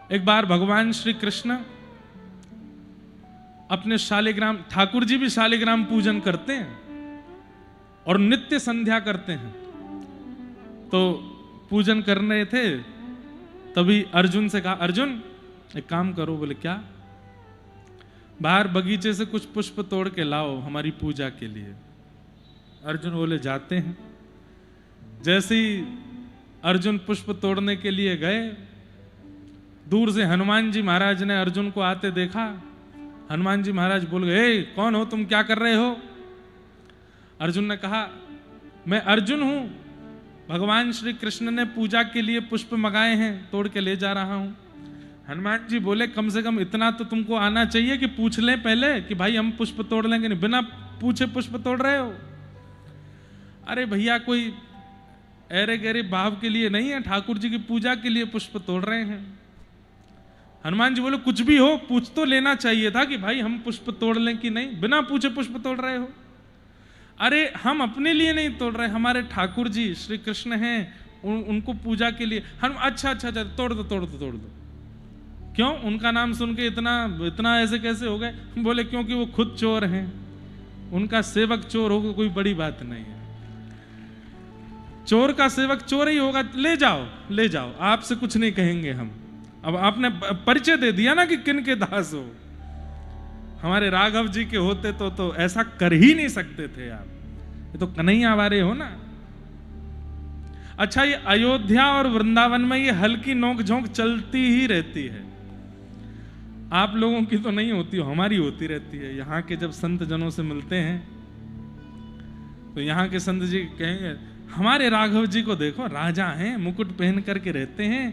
एक बार भगवान श्री कृष्ण अपने शालिग्राम, ठाकुर जी भी शालिग्राम पूजन करते हैं और नित्य संध्या करते हैं। तो पूजन कर रहे थे, तभी अर्जुन से कहा, अर्जुन एक काम करो। बोले क्या? बाहर बगीचे से कुछ पुष्प तोड़ के लाओ हमारी पूजा के लिए। अर्जुन बोले जाते हैं। जैसे ही अर्जुन पुष्प तोड़ने के लिए गए, दूर से हनुमान जी महाराज ने अर्जुन को आते देखा। हनुमान जी महाराज बोल गए, कौन हो तुम, क्या कर रहे हो? अर्जुन ने कहा, मैं अर्जुन हूं, भगवान श्री कृष्ण ने पूजा के लिए पुष्प मंगाए हैं, तोड़ के ले जा रहा हूं। हनुमान जी बोले, कम से कम इतना तो तुमको आना चाहिए कि पूछ लें पहले कि भाई हम पुष्प तोड़ लेंगे, नहीं बिना पूछे पुष्प तोड़ रहे हो। अरे भैया, कोई ऐरे गहरे भाव के लिए नहीं है, ठाकुर जी की पूजा के लिए पुष्प तोड़ रहे हैं। हनुमान जी बोले, कुछ भी हो पूछ तो लेना चाहिए था कि भाई हम पुष्प तोड़ लें कि नहीं, बिना पूछे पुष्प तोड़ रहे हो। अरे हम अपने लिए नहीं तोड़ रहे, हमारे ठाकुर जी श्री कृष्ण हैं, उनको पूजा के लिए हम। अच्छा अच्छा अच्छा, तोड़ दो तोड़ दो तोड़ दो। क्यों? उनका नाम सुन के इतना ऐसे कैसे हो गए? बोले क्योंकि वो खुद चोर हैं, उनका सेवक चोर होगा कोई बड़ी बात नहीं है। चोर का सेवक चोर ही होगा, ले जाओ ले जाओ, आपसे कुछ नहीं कहेंगे हम। अब आपने परिचय दे दिया ना कि किन के दास हो। हमारे राघव जी के होते तो ऐसा कर ही नहीं सकते थे आप, ये तो कन्हैया वाले हो ना। अच्छा, ये अयोध्या और वृंदावन में ये हल्की नोक झोंक चलती ही रहती है। आप लोगों की तो नहीं होती, हमारी होती रहती है। यहाँ के जब संत जनों से मिलते हैं तो यहाँ के संत जी कहेंगे, हमारे राघव जी को देखो, राजा हैं, मुकुट पहन करके रहते हैं,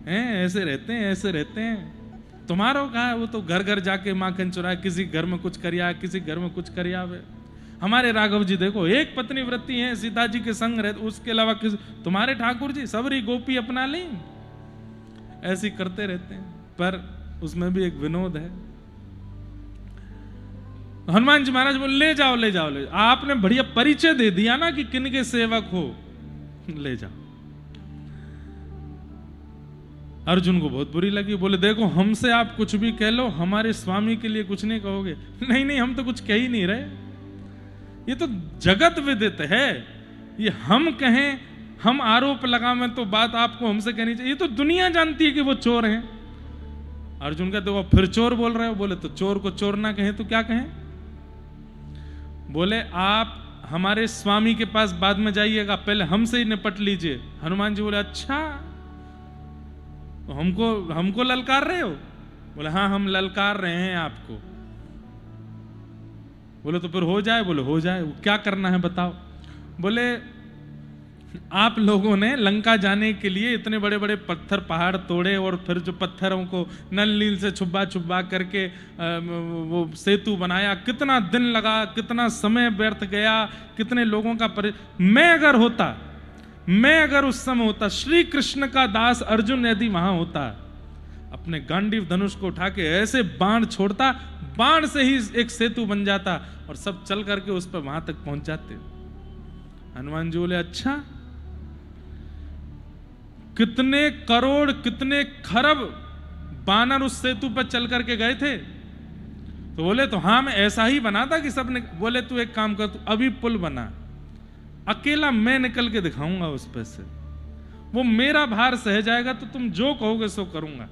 ऐसे रहते हैं ऐसे रहते हैं। तुम्हारो कहा है, वो तो घर घर जाके माखन चुराए, किसी घर में कुछ करिया, किसी घर में कुछ करिया। हमारे राघव जी देखो, एक पत्नी व्रती हैं, सीता जी के संग रहते, उसके अलावा किसी। तुम्हारे ठाकुर जी सबरी गोपी अपना ली, ऐसे करते रहते हैं। पर उसमें भी एक विनोद है। हनुमान जी महाराज बोले, ले जाओ ले जाओ ले जाओ। आपने बढ़िया परिचय दे दिया ना कि किन के सेवक हो, ले जाओ। अर्जुन को बहुत बुरी लगी। बोले देखो, हमसे आप कुछ भी कह लो, हमारे स्वामी के लिए कुछ नहीं कहोगे? नहीं नहीं, हम तो कुछ कह ही नहीं रहे, ये तो जगत विदित है। ये हम कहें, हम आरोप लगावें तो बात आपको हमसे कहनी चाहिए। ये तो दुनिया जानती है कि वो चोर हैं। अर्जुन कहते, वो फिर चोर बोल रहे हो? बोले तो चोर को चोर ना कहें तो क्या कहें? बोले आप हमारे स्वामी के पास बाद में जाइएगा, पहले हमसे ही निपट लीजिए। हनुमान जी बोले, अच्छा तो हमको ललकार रहे हो? बोले हाँ, हम ललकार रहे हैं आपको। बोले तो फिर हो जाए? बोले हो जाए। क्या करना है बताओ? बोले आप लोगों ने लंका जाने के लिए इतने बड़े बड़े पत्थर पहाड़ तोड़े, और फिर जो पत्थरों को नल नील से छुपा छुपा करके वो सेतु बनाया। कितना दिन लगा, कितना समय व्यर्थ गया, कितने लोगों का मैं अगर उस समय होता, श्री कृष्ण का दास अर्जुन यदि वहां होता, अपने गांडीव धनुष को उठा के ऐसे बाण छोड़ता, बाण से ही एक सेतु बन जाता और सब चल करके उस पर वहां तक पहुंच जाते। हनुमान जी बोले, अच्छा कितने करोड़ कितने खरब बानर उस सेतु पर चल करके गए थे? तो बोले तो हाँ, मैं ऐसा ही बना था कि सबने। बोले तू एक काम कर, तू अभी पुल बना, अकेला मैं निकल के दिखाऊंगा उस पर से, वो मेरा भार सह जाएगा, तो तुम जो कहोगे सो करूंगा।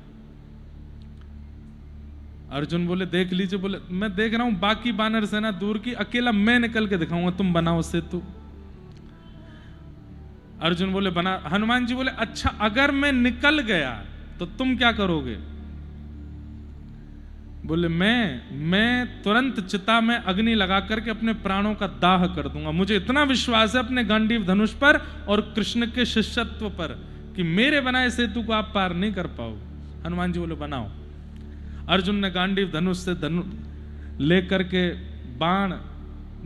अर्जुन बोले, देख लीजिए। बोले मैं देख रहा हूं बाकी बानर सेना दूर की, अकेला मैं निकल के दिखाऊंगा, तुम बनाओ सेतु। अर्जुन बोले बना। हनुमान जी बोले, अच्छा अगर मैं निकल गया तो तुम क्या करोगे? बोले मैं तुरंत चिता में अग्नि लगा करके अपने प्राणों का दाह कर दूंगा। मुझे इतना विश्वास है अपने गांडीव धनुष पर और कृष्ण के शिष्यत्व पर कि मेरे बनाए सेतु को आप पार नहीं कर पाओ। हनुमान जी बोले बनाओ। अर्जुन ने गांडीव धनुष से लेकर के बाण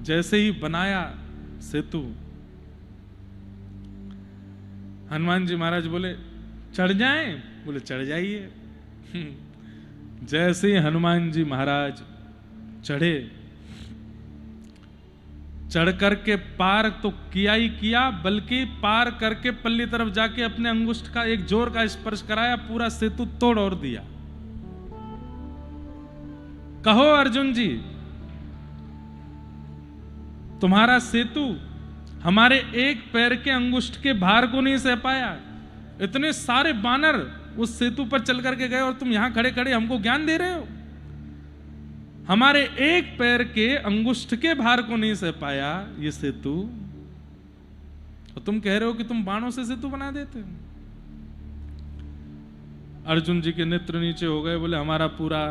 जैसे ही बनाया सेतु, हनुमान जी महाराज बोले चढ़ जाएं? बोले चढ़ जाइए। जैसे ही हनुमान जी महाराज चढ़े, चढ़ करके पार तो किया ही किया, बल्कि पार करके पल्ली तरफ जाके अपने अंगुष्ठ का एक जोर का स्पर्श कराया, पूरा सेतु तोड़ और दिया। कहो अर्जुन जी, तुम्हारा सेतु हमारे एक पैर के अंगुष्ठ के भार को नहीं सह पाया। इतने सारे बानर उस सेतु पर चल करके गए और तुम यहां खड़े खड़े हमको ज्ञान दे रहे हो। हमारे एक पैर के अंगुष्ठ के भार को नहीं सह पाया ये सेतु, और तुम कह रहे हो कि तुम बाणों से सेतु बना देते हो। अर्जुन जी के नेत्र नीचे हो गए, बोले हमारा पूरा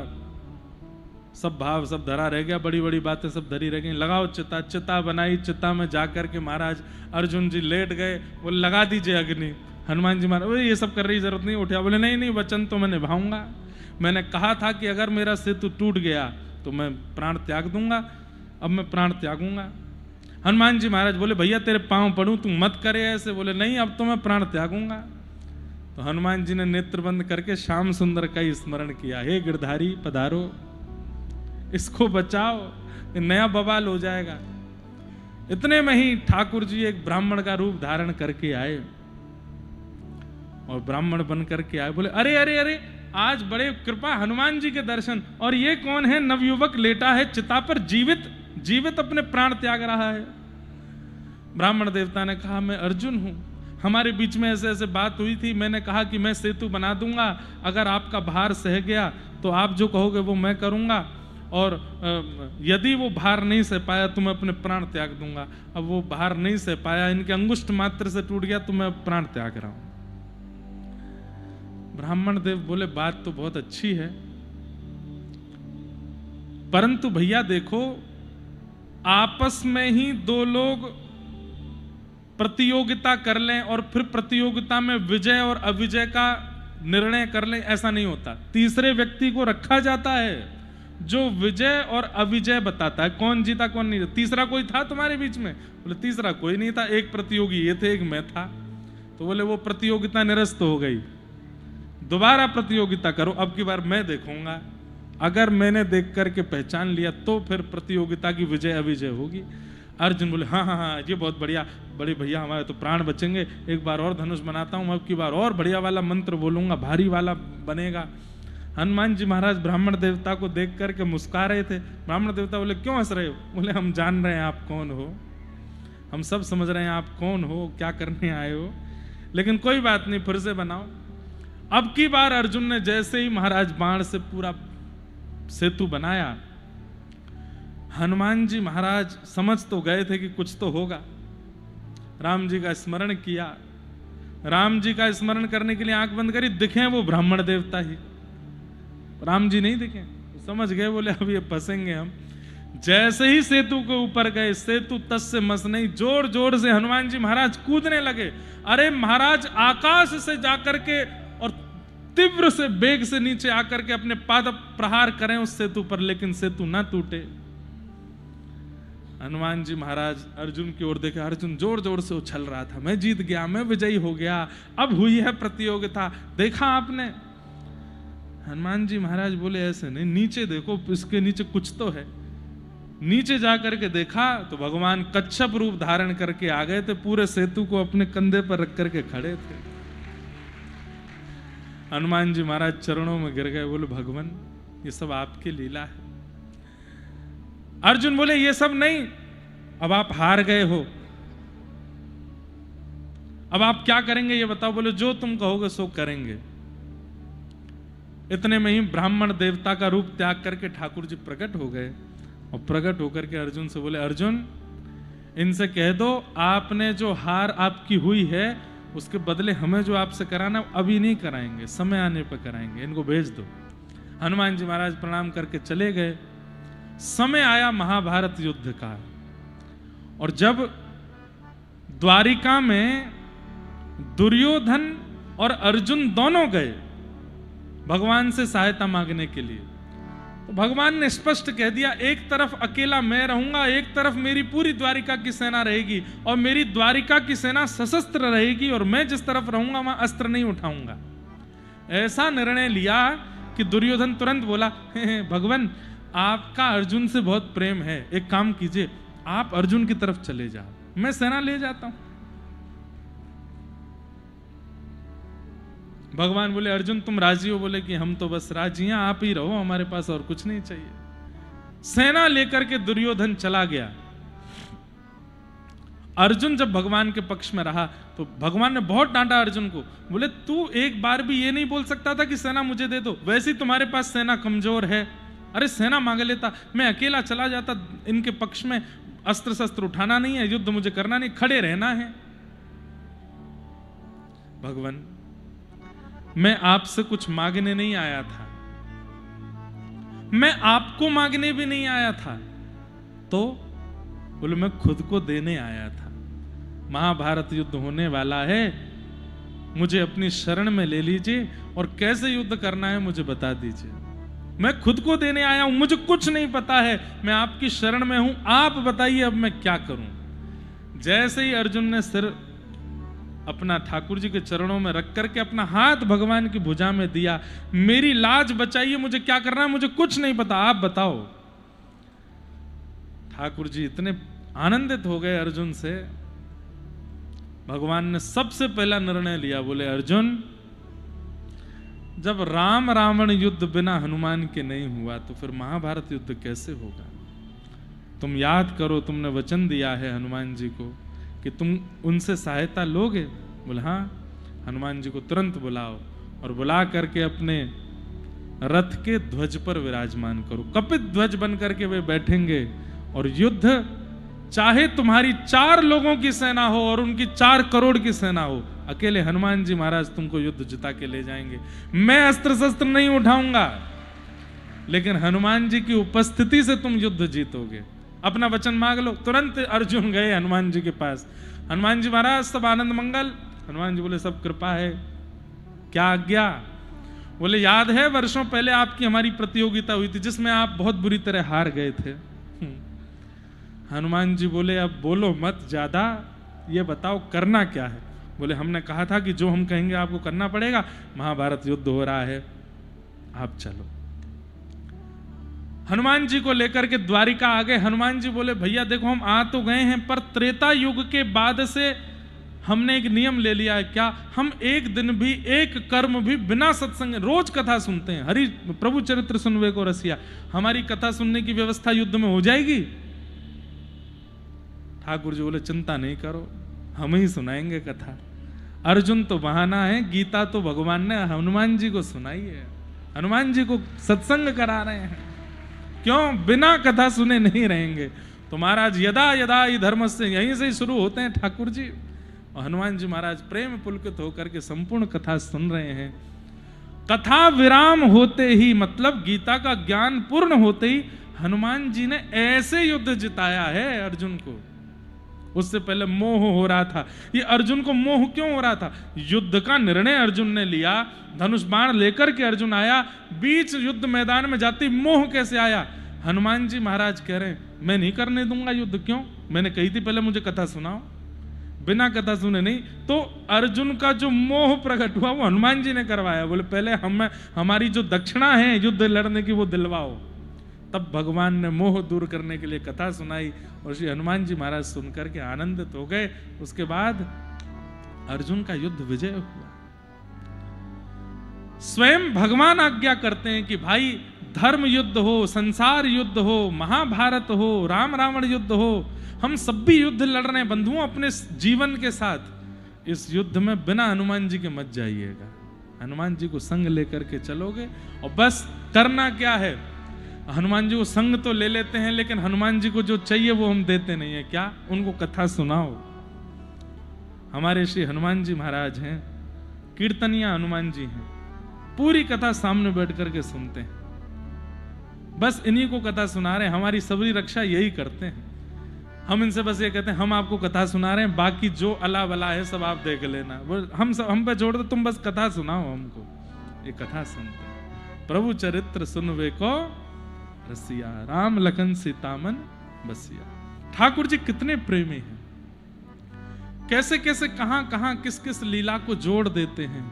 सब भाव सब धरा रह गया, बड़ी बड़ी बातें सब धरी रह गई। लगाओ चिता। चिता बनाई, चिता में जाकर के महाराज अर्जुन जी लेट गए। बोले लगा दीजिए अग्नि। हनुमान जी महाराज ये सब कर रही जरूरत नहीं, उठा। बोले नहीं नहीं, वचन तो मैं निभाऊंगा। मैंने कहा था कि अगर मेरा सेतु टूट गया तो मैं प्राण त्याग दूंगा, अब मैं प्राण त्यागूंगा। हनुमान जी महाराज बोले भैया तेरे पांव पड़ूं, तू मत करे ऐसे। बोले नहीं, अब तो मैं प्राण त्यागूंगा। तो हनुमान जी ने नेत्र बंद करके श्याम सुंदर का ही स्मरण किया। हे गिरधारी पधारो, इसको बचाओ, नया बवाल हो जाएगा। इतने में ही ठाकुर जी एक ब्राह्मण का रूप धारण करके आए, और ब्राह्मण बन करके आए। बोले अरे अरे अरे, आज बड़े कृपा हनुमान जी के दर्शन। और ये कौन है? नवयुवक लेटा है चिता पर, जीवित जीवित अपने प्राण त्याग रहा है। ब्राह्मण देवता ने कहा मैं अर्जुन हूं, हमारे बीच में ऐसे ऐसे बात हुई थी। मैंने कहा कि मैं सेतु बना दूंगा, अगर आपका भार सह गया तो आप जो कहोगे वो मैं करूंगा, और यदि वो भार नहीं सह पाया तो मैं अपने प्राण त्याग दूंगा। अब वो भार नहीं सह पाया, इनके अंगुष्ठ मात्र से टूट गया तो मैं प्राण त्याग रहा हूं। ब्राह्मण देव बोले बात तो बहुत अच्छी है, परंतु भैया देखो, आपस में ही दो लोग प्रतियोगिता कर लें और फिर प्रतियोगिता में विजय और अविजय का निर्णय कर लें, ऐसा नहीं होता। तीसरे व्यक्ति को रखा जाता है जो विजय और अविजय बताता है, कौन जीता कौन नहीं। तीसरा कोई था तुम्हारे बीच में? बोले तीसरा कोई नहीं था, एक प्रतियोगी ये थे, एक मैं था। तो बोले वो प्रतियोगिता निरस्त हो गई, दोबारा प्रतियोगिता करो, अब की बार मैं देखूंगा, अगर मैंने देख करके पहचान लिया तो फिर प्रतियोगिता की विजय अविजय होगी। अर्जुन बोले हाँ हाँ हाँ, ये बहुत बढ़िया, बड़े भैया हमारे तो प्राण बचेंगे। एक बार और धनुष बनाता हूं, अब की बार और बढ़िया वाला मंत्र बोलूंगा, भारी वाला बनेगा। हनुमान जी महाराज ब्राह्मण देवता को देख करके मुस्कुरा रहे थे। ब्राह्मण देवता बोले क्यों हंस रहे हो? बोले हम जान रहे हैं आप कौन हो, हम सब समझ रहे हैं आप कौन हो, क्या करने आए हो, लेकिन कोई बात नहीं, फिर से बनाओ। अब की बार अर्जुन ने जैसे ही महाराज बाण से पूरा सेतु बनाया, हनुमान जी महाराज समझ तो गए थे कि कुछ तो होगा। राम जी का स्मरण किया, राम जी का स्मरण करने के लिए आंख बंद करी, दिखे वो ब्राह्मण देवता ही, राम जी नहीं दिखे। समझ गए, बोले अब ये फंसेंगे हम। जैसे ही सेतु के ऊपर गए, सेतु तस से मस नहीं, जोर जोर से हनुमान जी महाराज कूदने लगे। अरे महाराज आकाश से जाकर के और तीव्र से वेग से नीचे आकर के अपने पाद प्रहार करें उस सेतु पर, लेकिन सेतु ना टूटे। हनुमान जी महाराज अर्जुन की ओर देखे, अर्जुन जोर जोर से उछल रहा था, मैं जीत गया, मैं विजयी हो गया, अब हुई है प्रतियोगिता, देखा आपने? हनुमान जी महाराज बोले ऐसे नहीं, नीचे देखो, इसके नीचे कुछ तो है। नीचे जाकर के देखा तो भगवान कच्छप रूप धारण करके आ गए थे, पूरे सेतु को अपने कंधे पर रख करके खड़े थे। हनुमान जी महाराज चरणों में गिर गए, बोले भगवान ये सब आपकी लीला है। अर्जुन बोले ये सब नहीं, अब आप हार गए हो, अब आप क्या करेंगे ये बताओ। बोले जो तुम कहोगे सो करेंगे। इतने में ही ब्राह्मण देवता का रूप त्याग करके ठाकुर जी प्रकट हो गए, और प्रकट होकर के अर्जुन से बोले अर्जुन इनसे कह दो आपने जो हार आपकी हुई है उसके बदले हमें जो आपसे कराना अभी नहीं कराएंगे, समय आने पर कराएंगे, इनको भेज दो। हनुमान जी महाराज प्रणाम करके चले गए। समय आया महाभारत युद्ध का, और जब द्वारिका में दुर्योधन और अर्जुन दोनों गए भगवान से सहायता मांगने के लिए, तो भगवान ने स्पष्ट कह दिया एक तरफ अकेला मैं रहूंगा, एक तरफ मेरी पूरी द्वारिका की सेना रहेगी, और मेरी द्वारिका की सेना सशस्त्र रहेगी, और मैं जिस तरफ रहूंगा वहां अस्त्र नहीं उठाऊंगा। ऐसा निर्णय लिया कि दुर्योधन तुरंत बोला भगवान आपका अर्जुन से बहुत प्रेम है, एक काम कीजिए आप अर्जुन की तरफ चले जाओ, मैं सेना ले जाता हूं। भगवान बोले अर्जुन तुम राजी हो? बोले कि हम तो बस राजी हैं, आप ही रहो हमारे पास, और कुछ नहीं चाहिए। सेना लेकर के दुर्योधन चला गया। अर्जुन जब भगवान के पक्ष में रहा तो भगवान ने बहुत डांटा अर्जुन को। बोले तू एक बार भी ये नहीं बोल सकता था कि सेना मुझे दे दो, वैसे ही तुम्हारे पास सेना कमजोर है। अरे सेना मांग लेता, मैं अकेला चला जाता, इनके पक्ष में अस्त्र शस्त्र उठाना नहीं है, युद्ध मुझे करना नहीं, खड़े रहना है। भगवान मैं आपसे कुछ मांगने नहीं आया था, मैं आपको मांगने भी नहीं आया था, तो बोले मैं खुद को देने आया था। महाभारत युद्ध होने वाला है, मुझे अपनी शरण में ले लीजिए और कैसे युद्ध करना है मुझे बता दीजिए। मैं खुद को देने आया हूं, मुझे कुछ नहीं पता है, मैं आपकी शरण में हूं, आप बताइए अब मैं क्या करूं। जैसे ही अर्जुन ने सिर अपना ठाकुर जी के चरणों में रख करके अपना हाथ भगवान की भुजा में दिया, मेरी लाज बचाइए, मुझे क्या करना है, मुझे कुछ नहीं पता, आप बताओ। ठाकुर जी इतने आनंदित हो गए अर्जुन से, भगवान ने सबसे पहला निर्णय लिया। बोले अर्जुन जब राम रावण युद्ध बिना हनुमान के नहीं हुआ तो फिर महाभारत युद्ध कैसे होगा? तुम याद करो, तुमने वचन दिया है हनुमान जी को कि तुम उनसे सहायता लोगे। बोले हाँ। हनुमान जी को तुरंत बुलाओ और बुला करके अपने रथ के ध्वज पर विराजमान करो। कपित ध्वज बन करके वे बैठेंगे और युद्ध चाहे तुम्हारी 4 लोगों की सेना हो और उनकी 4 करोड़ की सेना हो, अकेले हनुमान जी महाराज तुमको युद्ध जिता के ले जाएंगे। मैं अस्त्र शस्त्र नहीं उठाऊंगा, लेकिन हनुमान जी की उपस्थिति से तुम युद्ध जीतोगे। अपना वचन मांग लो। तुरंत अर्जुन गए हनुमान जी के पास। हनुमान जी महाराज सब आनंद मंगल? हनुमान जी बोले सब कृपा है, क्या आज्ञा? बोले याद है वर्षों पहले आपकी हमारी प्रतियोगिता हुई थी जिसमें आप बहुत बुरी तरह हार गए थे। हनुमान जी बोले अब बोलो मत ज्यादा, ये बताओ करना क्या है? बोले हमने कहा था कि जो हम कहेंगे आपको करना पड़ेगा, महाभारत युद्ध हो रहा है, आप चलो। हनुमान जी को लेकर के द्वारिका आ गए। हनुमान जी बोले भैया देखो हम आ तो गए हैं, पर त्रेता युग के बाद से हमने एक नियम ले लिया है। क्या? हम एक दिन भी एक कर्म भी बिना सत्संग, रोज कथा सुनते हैं, हरि प्रभु चरित्र सुनवे को रसिया, हमारी कथा सुनने की व्यवस्था युद्ध में हो जाएगी? ठाकुर जी बोले चिंता नहीं करो, हम ही सुनाएंगे कथा। अर्जुन तो बहाना है, गीता तो भगवान ने हनुमान जी को सुनाई है, हनुमान जी को सत्संग करा रहे हैं। क्यों? बिना कथा सुने नहीं रहेंगे। तो महाराज यदा यदा ही धर्म से, यहीं से ही शुरू होते हैं ठाकुर जी। और हनुमान जी महाराज प्रेम पुलकित होकर के संपूर्ण कथा सुन रहे हैं। कथा विराम होते ही, मतलब गीता का ज्ञान पूर्ण होते ही हनुमान जी ने ऐसे युद्ध जिताया है अर्जुन को। उससे पहले मोह हो रहा था। ये अर्जुन को मोह क्यों हो रहा था? युद्ध का निर्णय अर्जुन ने लिया, धनुष बाण लेकर के अर्जुन आया, बीच युद्ध मैदान में जाती मोह कैसे आया? हनुमान जी महाराज कह रहे हैं मैं नहीं करने दूंगा युद्ध। क्यों? मैंने कही थी पहले मुझे कथा सुनाओ। बिना कथा सुने नहीं। तो अर्जुन का जो मोह प्रकट हुआ वो हनुमान जी ने करवाया। बोले पहले हमारी जो दक्षिणा है युद्ध लड़ने की वो दिलवाओ। तब भगवान ने मोह दूर करने के लिए कथा सुनाई और श्री हनुमान जी महाराज सुनकर के आनंदित हो गए। उसके बाद अर्जुन का युद्ध विजय हुआ। स्वयं भगवान आज्ञा करते हैं कि भाई धर्म युद्ध हो, संसार युद्ध हो, महाभारत हो, राम रावण युद्ध हो, हम सब भी युद्ध लड़ रहे हैं बंधुओं अपने जीवन के साथ। इस युद्ध में बिना हनुमान जी के मत जाइएगा। हनुमान जी को संग लेकर के चलोगे और बस करना क्या है? हनुमान जी को संग तो ले लेते हैं, लेकिन हनुमान जी को जो चाहिए वो हम देते नहीं है। क्या? उनको कथा सुनाओ। हमारे श्री हनुमान जी महाराज हैं, कीर्तनिया हनुमान जी हैं, पूरी कथा सामने बैठ करके सुनते हैं। बस इन्हीं को कथा सुना रहे हैं, हमारी सबरी रक्षा यही करते हैं। हम इनसे बस ये कहते हैं हम आपको कथा सुना रहे हैं, बाकी जो अला वला है सब आप देख लेना। वो हम पे छोड़ दो, तुम बस कथा सुनाओ हमको। ये कथा सुनते हैं। प्रभु चरित्र सुनवे को रसिया, राम लखन सीतामन बसिया। ठाकुर जी कितने प्रेमी हैं, कैसे कैसे कहां कहां किस किस लीला को जोड़ देते हैं।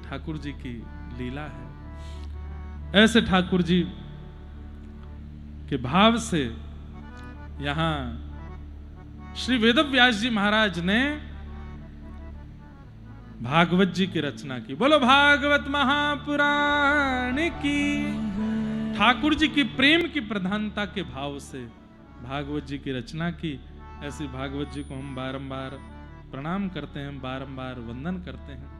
ठाकुर जी की लीला है। ऐसे ठाकुर जी के भाव से यहां श्री वेदव्यास जी महाराज ने भागवत जी की रचना की। बोलो भागवत महापुराण की। ठाकुर जी की प्रेम की प्रधानता के भाव से भागवत जी की रचना की। ऐसी भागवत जी को हम बारंबार प्रणाम करते हैं, बारंबार वंदन करते हैं।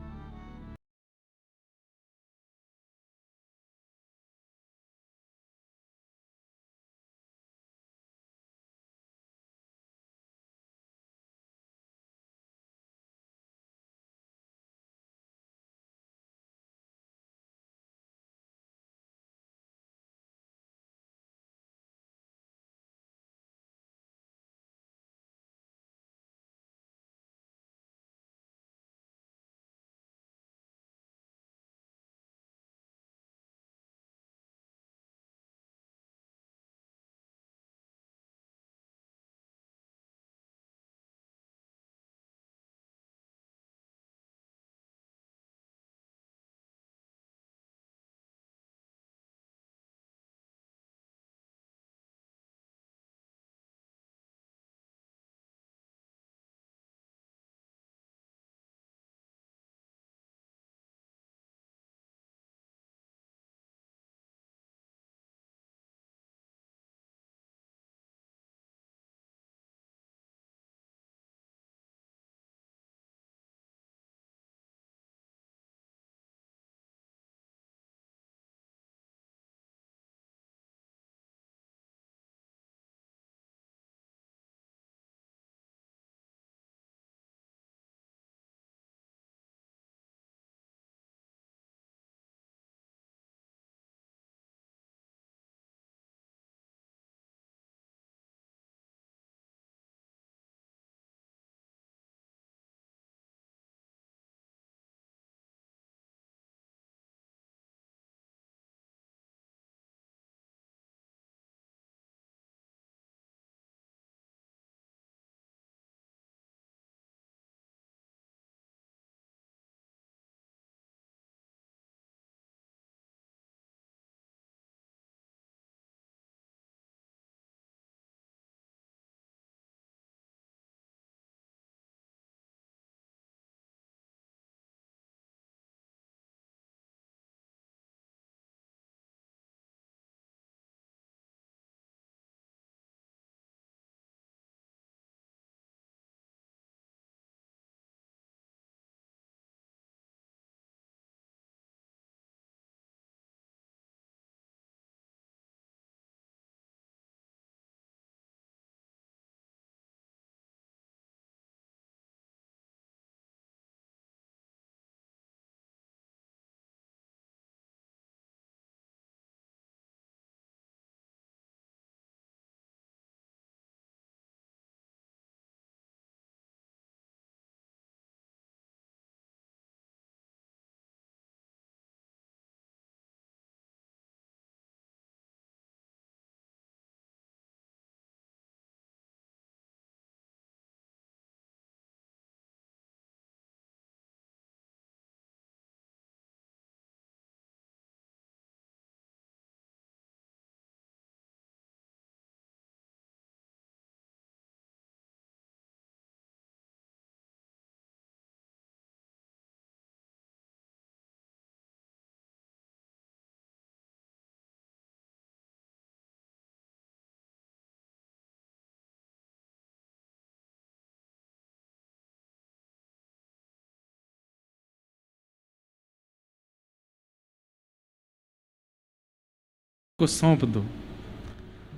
को सौंप दो।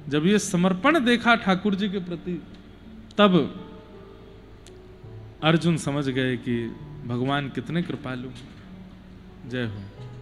जब ये समर्पण देखा ठाकुर जी के प्रति, तब अर्जुन समझ गए कि भगवान कितने कृपालु। जय हो।